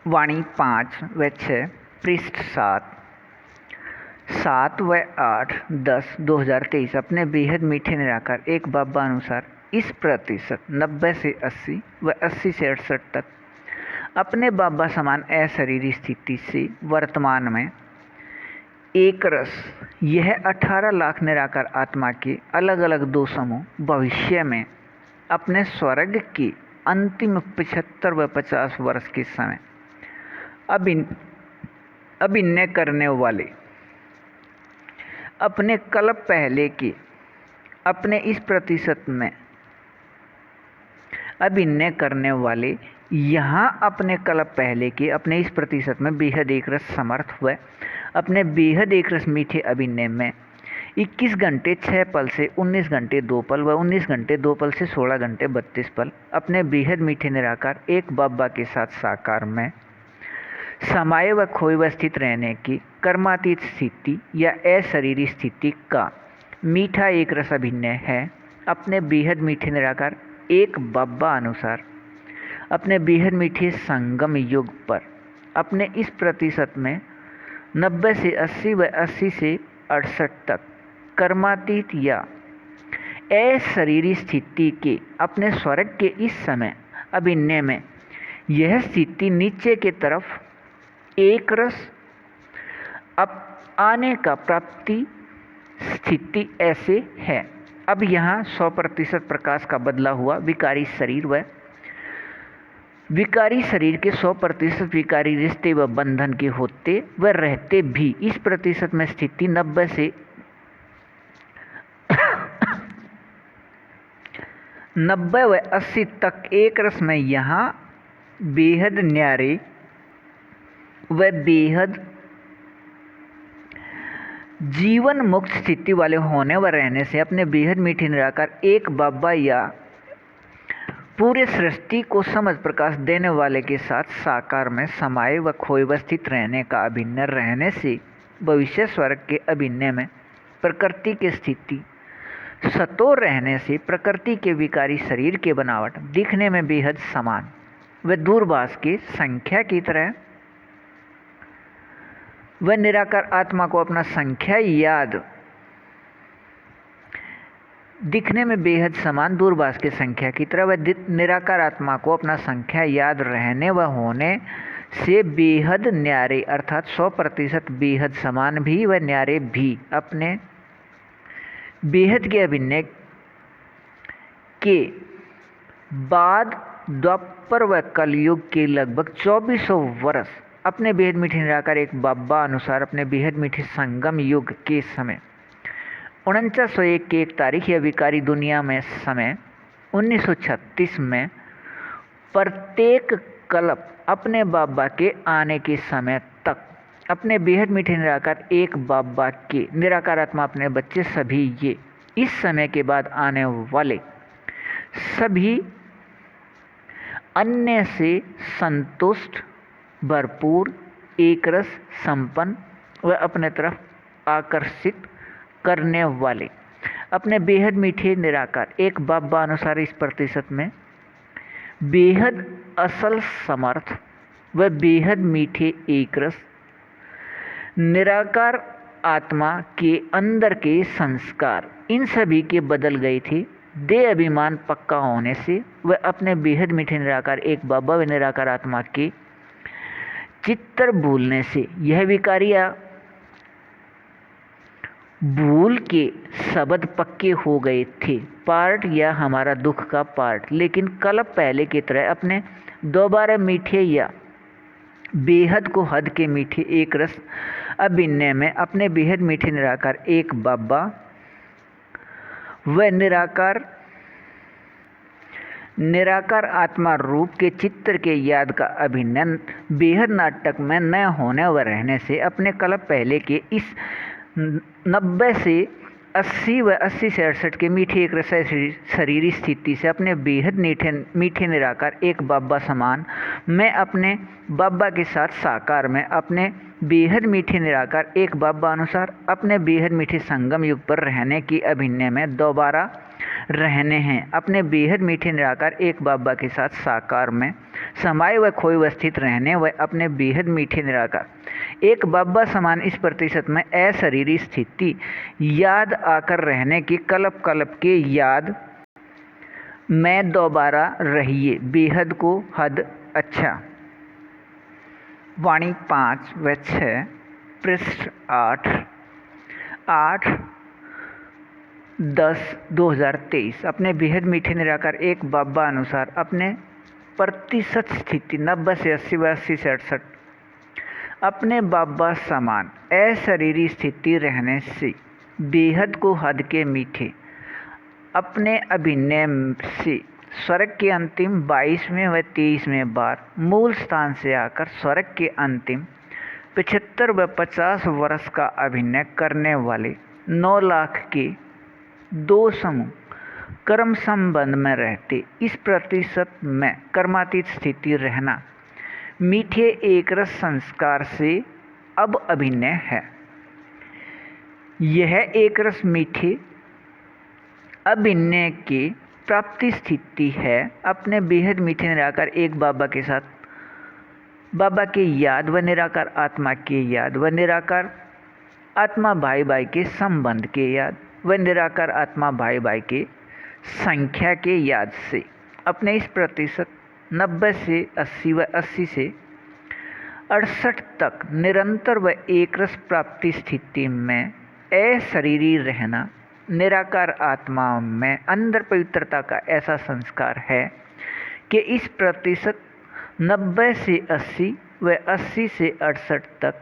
वाणी 5 व 6 पृष्ठ 7 व 8 10 2023 अपने बेहद मीठे निराकार एक बाबा अनुसार इस प्रतिशत 90 से 80 व 80 से 68 तक अपने बाबा समान अशरीरी स्थिति से वर्तमान में एक रस यह 18 लाख निराकार आत्मा के अलग अलग दो समूह भविष्य में अपने स्वर्ग के अंतिम 75 व 50 वर्ष के समय अभिनय करने वाले अपने कल्प पहले के अपने इस प्रतिशत में अभिनय करने वाले यहाँ अपने कल्प पहले के अपने इस प्रतिशत में बेहद एक रस समर्थ हुए अपने बेहद एक रस मीठे अभिनय में 21 घंटे 6 पल से 19 घंटे 2 पल व 19 घंटे 2 पल से 16 घंटे 32 पल अपने बेहद मीठे निराकार एक बाबा के साथ साकार में समाये व खोए व स्थित रहने की कर्मातीत स्थिति या अशरीरी स्थिति का मीठा एक रस अभिनय है अपने बेहद मीठे निराकार एक बाबा अनुसार अपने बेहद मीठे संगम युग पर अपने इस प्रतिशत में 90 से 80 व 80 से 68 तक कर्मातीत या अशरीरी स्थिति के अपने स्वर्ग के इस समय अभिनय में यह स्थिति नीचे के तरफ एक रस अब आने का प्राप्ति स्थिति ऐसे है। अब यहाँ 100% प्रकाश का बदला हुआ विकारी शरीर व विकारी शरीर के 100% विकारी रिश्ते व बंधन के होते व रहते भी इस प्रतिशत में स्थिति 90 से 90 व 80 तक एक रस में यहाँ बेहद न्यारे व बेहद जीवन मुक्त स्थिति वाले होने व रहने से अपने बेहद मीठे निराकार एक बाबा या पूरे सृष्टि को समझ प्रकाश देने वाले के साथ साकार में समाये व खोए व स्थित रहने का अभिनय रहने से भविष्य स्वर्ग के अभिनय में प्रकृति की स्थिति सतो रहने से प्रकृति के विकारी शरीर के बनावट दिखने में बेहद समान व दूरभाष की संख्या की तरह वह निराकार आत्मा को अपना संख्या याद दिखने में बेहद समान दूरभाष की संख्या की तरह वह निराकार आत्मा को अपना संख्या याद रहने व होने से बेहद न्यारे अर्थात 100% बेहद समान भी व न्यारे भी अपने बेहद के अभिनय के बाद द्वापर व कलयुग के लगभग 2400 वर्ष अपने बेहद मीठे निराकार एक बाबा अनुसार अपने बेहद मीठे संगम युग के समय 4901 की एक तारीख या विकारी दुनिया में समय 1936 में प्रत्येक कल्प अपने बाबा के आने के समय तक अपने बेहद मीठे निराकार एक बाबा के निराकार आत्मा अपने बच्चे सभी ये इस समय के बाद आने वाले सभी अन्य से संतुष्ट भरपूर एकरस संपन्न व अपने तरफ आकर्षित करने वाले अपने बेहद मीठे निराकार एक बाबा अनुसार इस प्रतिशत में बेहद असल समर्थ व बेहद मीठे एकरस निराकार आत्मा के अंदर के संस्कार इन सभी के बदल गए थे देह अभिमान पक्का होने से वह अपने बेहद मीठे निराकार एक बाबा व निराकार आत्मा के चित्तर भूलने से यह विकारिया भूल के शब्द पक्के हो गए थे पार्ट या हमारा दुख का पार्ट लेकिन कल्प पहले की तरह अपने दोबारा मीठे या बेहद को हद के मीठे एक रस अभिनय में अपने बेहद मीठे निराकार एक बाबा व निराकार आत्मा रूप के चित्र के याद का अभिनय बेहद नाटक में न होने व रहने से अपने कल्प पहले के इस 90 से 80 व 80 से 68 के मीठे एक रस शरीरी स्थिति से अपने बेहद मीठे निराकार एक बाबा समान मैं अपने बाबा के साथ साकार में अपने बेहद मीठे निराकार एक बाबा अनुसार अपने बेहद मीठे संगम युग पर रहने की अभिनय में दोबारा रहने हैं अपने बेहद मीठे निराकार एक बाबा के साथ साकार में समाये व खोए व स्थित रहने व अपने बेहद मीठे निराकार एक बाबा समान इस प्रतिशत में अशरीरी स्थिति याद आकर रहने की कल्प कल्प के याद में दोबारा रहिए बेहद को हद अच्छा। वाणी 5 व 6 पृष्ठ 8/10/2023 अपने बेहद मीठे निराकार एक बाबा अनुसार अपने प्रतिशत स्थिति 90 से 80 व 80 से 68 अपने बाबा समान अशरीरी स्थिति रहने से बेहद को हद के मीठे अपने अभिनय से स्वर्ग के अंतिम 22वें व 23वें बार मूल स्थान से आकर स्वर्ग के अंतिम 75 व 50 वर्ष का अभिनय करने वाले 9 लाख के 2 समूह कर्म संबंध में रहते इस प्रतिशत में कर्मातीत स्थिति रहना मीठे एकरस संस्कार से अब अभिनय है। यह एकरस मीठे अभिनय की प्राप्ति स्थिति है अपने बेहद मीठे निराकार एक बाबा के साथ बाबा के याद व निराकार आत्मा के याद व निराकार आत्मा भाई भाई के संबंध के याद व निराकार आत्मा भाई भाई के संख्या के याद से अपने इस प्रतिशत 90 से 80 व 80 से 68 तक निरंतर व एकरस प्राप्ति स्थिति में अशरीरी रहना निराकार आत्मा में अंदर पवित्रता का ऐसा संस्कार है कि इस प्रतिशत 90 से 80 व 80 से 68 तक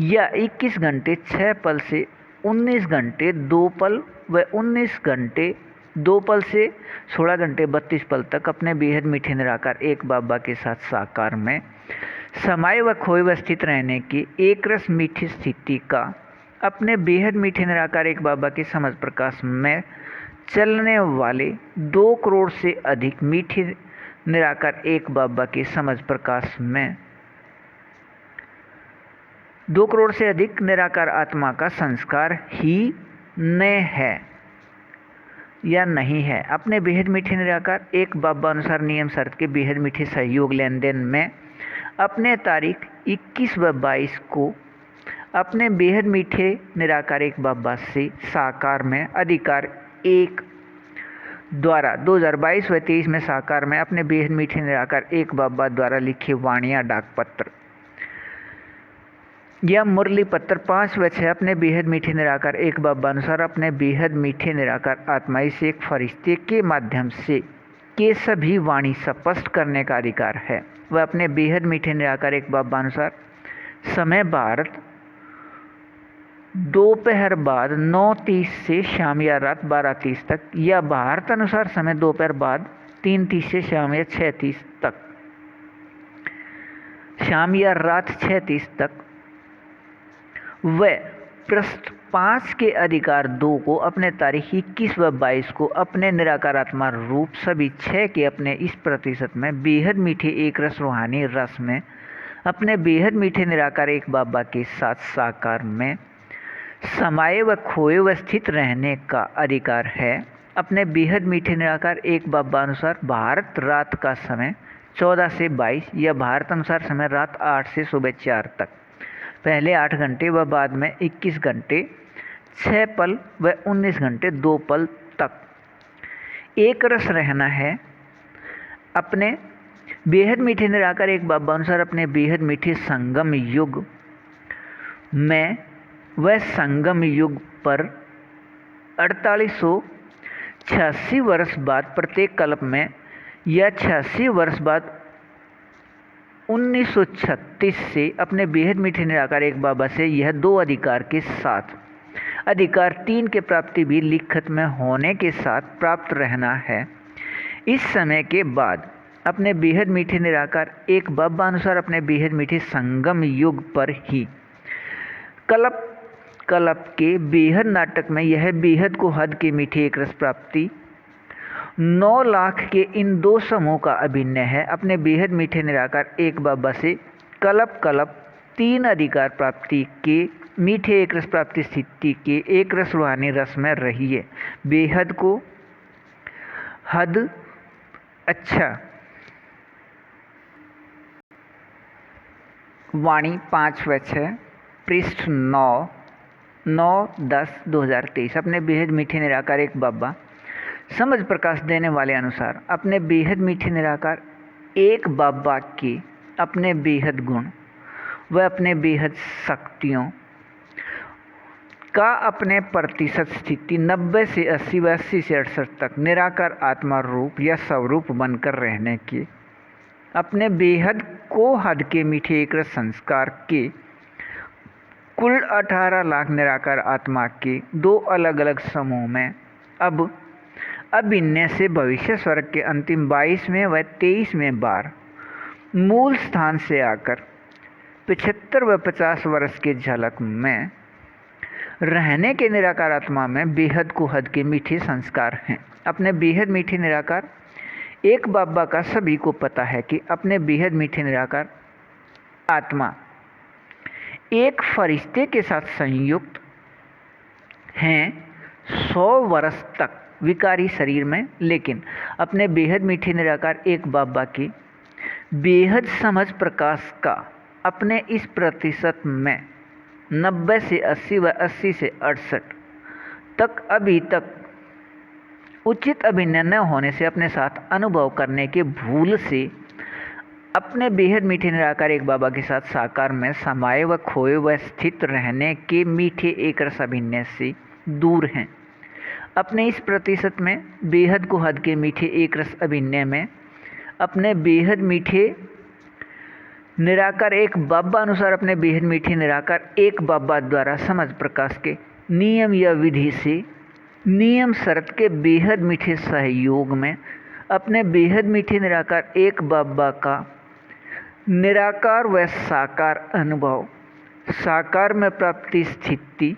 या 21 घंटे 6 पल से 19 घंटे 2 पल व 19 घंटे 2 पल से 16 घंटे 32 पल तक अपने बेहद मीठे निराकार एक बाबा के साथ साकार में समाये व खोए व स्थित रहने की एक रस मीठी स्थिति का अपने बेहद मीठे निराकार एक बाबा के समझ प्रकाश में चलने वाले 2 करोड़ से अधिक मीठे निराकार एक बाबा के समझ प्रकाश में 2 करोड़ से अधिक निराकार आत्मा का संस्कार ही न है या नहीं है अपने बेहद मीठे निराकार एक बाबा अनुसार नियम शर्त के बेहद मीठे सहयोग लेन देन में अपने तारीख 21 व 22 को अपने बेहद मीठे निराकार एक बाबा से साकार में अधिकार 1 द्वारा 2022 व 23 में साकार में अपने बेहद मीठे निराकार एक बाबा द्वारा लिखे वाणियाँ डाक पत्र या मुरली पत्र 5 व 6 अपने बेहद मीठे निराकार एक बाबा अनुसार अपने बेहद मीठे निराकार आत्माई से एक फरिश्ते के माध्यम से के सभी वाणी स्पष्ट करने का अधिकार है। वह अपने बेहद मीठे निराकार एक बाबा अनुसार समय भारत दोपहर बाद 9:30 से शाम या रात 12:30 तक या भारत अनुसार समय दोपहर बाद 3:30 से शाम या 6:30 तक शाम या रात 6:30 तक व पृष्ठ 5 के अधिकार 2 को अपने तारीख 21 व 22 को अपने निराकार आत्मा रूप सभी 6 के अपने इस प्रतिशत में बेहद मीठे एक रस रूहानी रस में अपने बेहद मीठे निराकार एक बाबा के साथ साकार में समाये व खोए व स्थित रहने का अधिकार है। अपने बेहद मीठे निराकार एक बाबा अनुसार भारत रात का समय 14 से 22 या भारत अनुसार समय रात 8 से सुबह 4 तक पहले 8 घंटे व बाद में 21 घंटे 6 पल व 19 घंटे 2 पल तक एक रस रहना है। अपने बेहद मीठे निराकार एक बाबा अनुसार अपने बेहद मीठे संगम युग में वह संगम युग पर 4886 वर्ष बाद प्रत्येक कल्प में या 86 वर्ष बाद 1936 से अपने बेहद मीठे निराकार एक बाबा से यह 2 अधिकार के साथ अधिकार 3 के प्राप्ति भी लिखित में होने के साथ प्राप्त रहना है। इस समय के बाद अपने बेहद मीठे निराकार एक बाबा अनुसार अपने बेहद मीठे संगम युग पर ही कल्प कल्प के बेहद नाटक में यह बेहद को हद के मीठे एक रस प्राप्ति 9 लाख के इन 2 समूह का अभिनय है। अपने बेहद मीठे निराकार एक बाबा से कल्प कल्प 3 अधिकार प्राप्ति के मीठे एक रस प्राप्ति स्थिति के एक रस रूहानी रस में रहिए बेहद को हद अच्छा। वाणी 5 व 6 पृष्ठ 9/10/2023। अपने बेहद मीठे निराकार एक बाबा समझ प्रकाश देने वाले अनुसार अपने बेहद मीठे निराकार एक बाबा के अपने बेहद गुण व अपने बेहद शक्तियों का अपने प्रतिशत स्थिति 90 से 80 व 80 से 68 तक निराकार आत्मा रूप या स्वरूप बनकर रहने के अपने बेहद को हद के मीठे एक रस संस्कार के कुल 18 लाख निराकार आत्मा के दो अलग अलग समूह में अब इनमें से भविष्य स्वर्ग के अंतिम 22वें व 23वें बार मूल स्थान से आकर 75 व 50 वर्ष के झलक में रहने के निराकार आत्मा में बेहद को हद के मीठे संस्कार हैं। अपने बेहद मीठे निराकार एक बाबा का सभी को पता है कि अपने बेहद मीठे निराकार आत्मा एक फरिश्ते के साथ संयुक्त हैं 100 वर्ष तक विकारी शरीर में, लेकिन अपने बेहद मीठे निराकार एक बाबा की बेहद समझ प्रकाश का अपने इस प्रतिशत में 90 से 80 व 80 से 68 तक अभी तक उचित अभिनय न होने से अपने साथ अनुभव करने के भूल से अपने बेहद मीठे निराकार एक बाबा के साथ साकार में समाये व खोए व स्थित रहने के मीठे एक रस अभिनय से दूर हैं। अपने इस प्रतिशत में बेहद को हद के मीठे एक रस अभिनय में अपने बेहद मीठे निराकार एक बाबा अनुसार अपने बेहद मीठे निराकार एक बाबा द्वारा समझ प्रकाश के नियम या विधि से नियम शर्त के बेहद मीठे सहयोग में अपने बेहद मीठे निराकार एक बाबा का निराकार व साकार अनुभव साकार में प्राप्ति स्थिति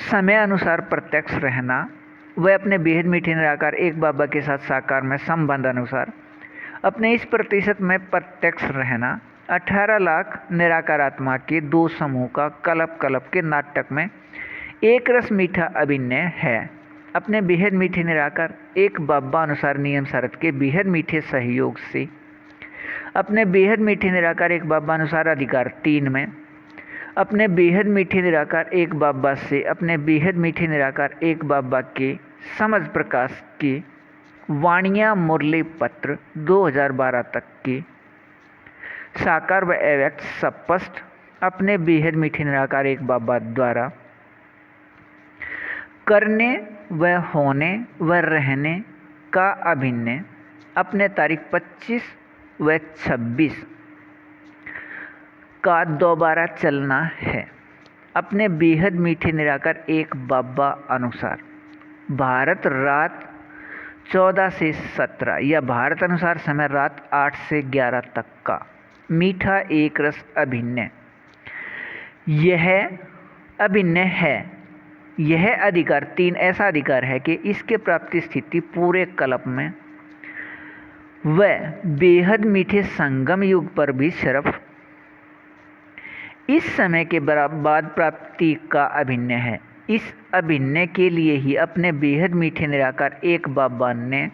समय अनुसार प्रत्यक्ष रहना व अपने बेहद मीठे निराकार एक बाबा के साथ साकार में संबंध अनुसार अपने इस प्रतिशत में प्रत्यक्ष रहना 18 लाख निराकार आत्मा के दो समूह का कलप कलप के नाटक में एक रस मीठा अभिनय है। अपने बेहद मीठे निराकार एक बाबा अनुसार नियम शरत के बेहद मीठे सहयोग से अपने बेहद मीठे निराकार एक बाबा अनुसार अधिकार 3 में अपने बेहद मीठे निराकार एक बाबा से अपने बेहद मीठे निराकार एक बाबा के समझ प्रकाश के वाणियाँ मुरली पत्र 2012 तक के साकार व अव्यक्त स्पष्ट अपने बेहद मीठे निराकार एक बाबा द्वारा करने व होने व रहने का अभिनय अपने तारीख 25 व 26 का दोबारा चलना है। अपने बेहद मीठे निराकार एक बाबा अनुसार भारत रात 14 से 17 या भारत अनुसार समय रात 8 से 11 तक का मीठा एक रस अभिनय यह अभिनय है। यह अधिकार 3 ऐसा अधिकार है कि इसके प्राप्ति स्थिति पूरे कल्प में व बेहद मीठे संगम युग पर भी सिर्फ इस समय के बाद प्राप्ति का अभिनय है। इस अभिनय के लिए ही अपने बेहद मीठे निराकार एक बाबा ने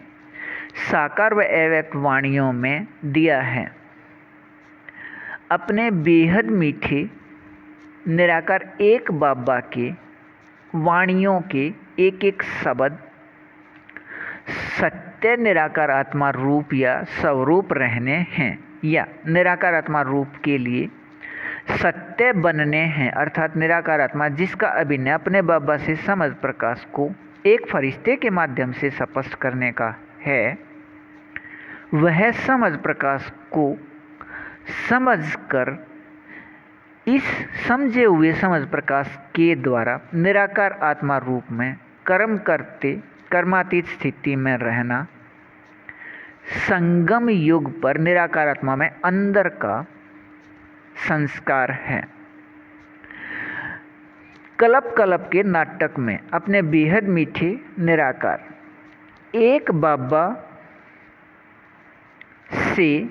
साकार व अव्यक्त वाणियों में दिया है। अपने बेहद मीठे निराकार एक बाबा के वाणियों के एक एक शब्द सत्य निराकार आत्मा रूप या स्वरूप रहने हैं या निराकार आत्मा रूप के लिए सत्य बनने हैं, अर्थात निराकार आत्मा जिसका अभिनय अपने बाबा से समझ प्रकाश को एक फरिश्ते के माध्यम से स्पष्ट करने का है, वह समझ प्रकाश को समझकर इस समझे हुए समझ प्रकाश के द्वारा निराकार आत्मा रूप में कर्म करते कर्मातीत स्थिति में रहना संगम युग पर निराकार आत्मा में अंदर का संस्कार है। कल्प कल्प के नाटक में अपने बेहद मीठे निराकार एक बाबा से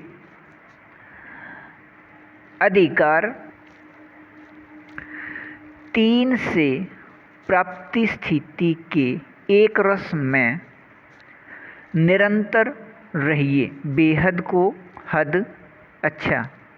अधिकार 3 से प्राप्ति स्थिति के एक रस में निरंतर रहिए, बेहद को हद अच्छा।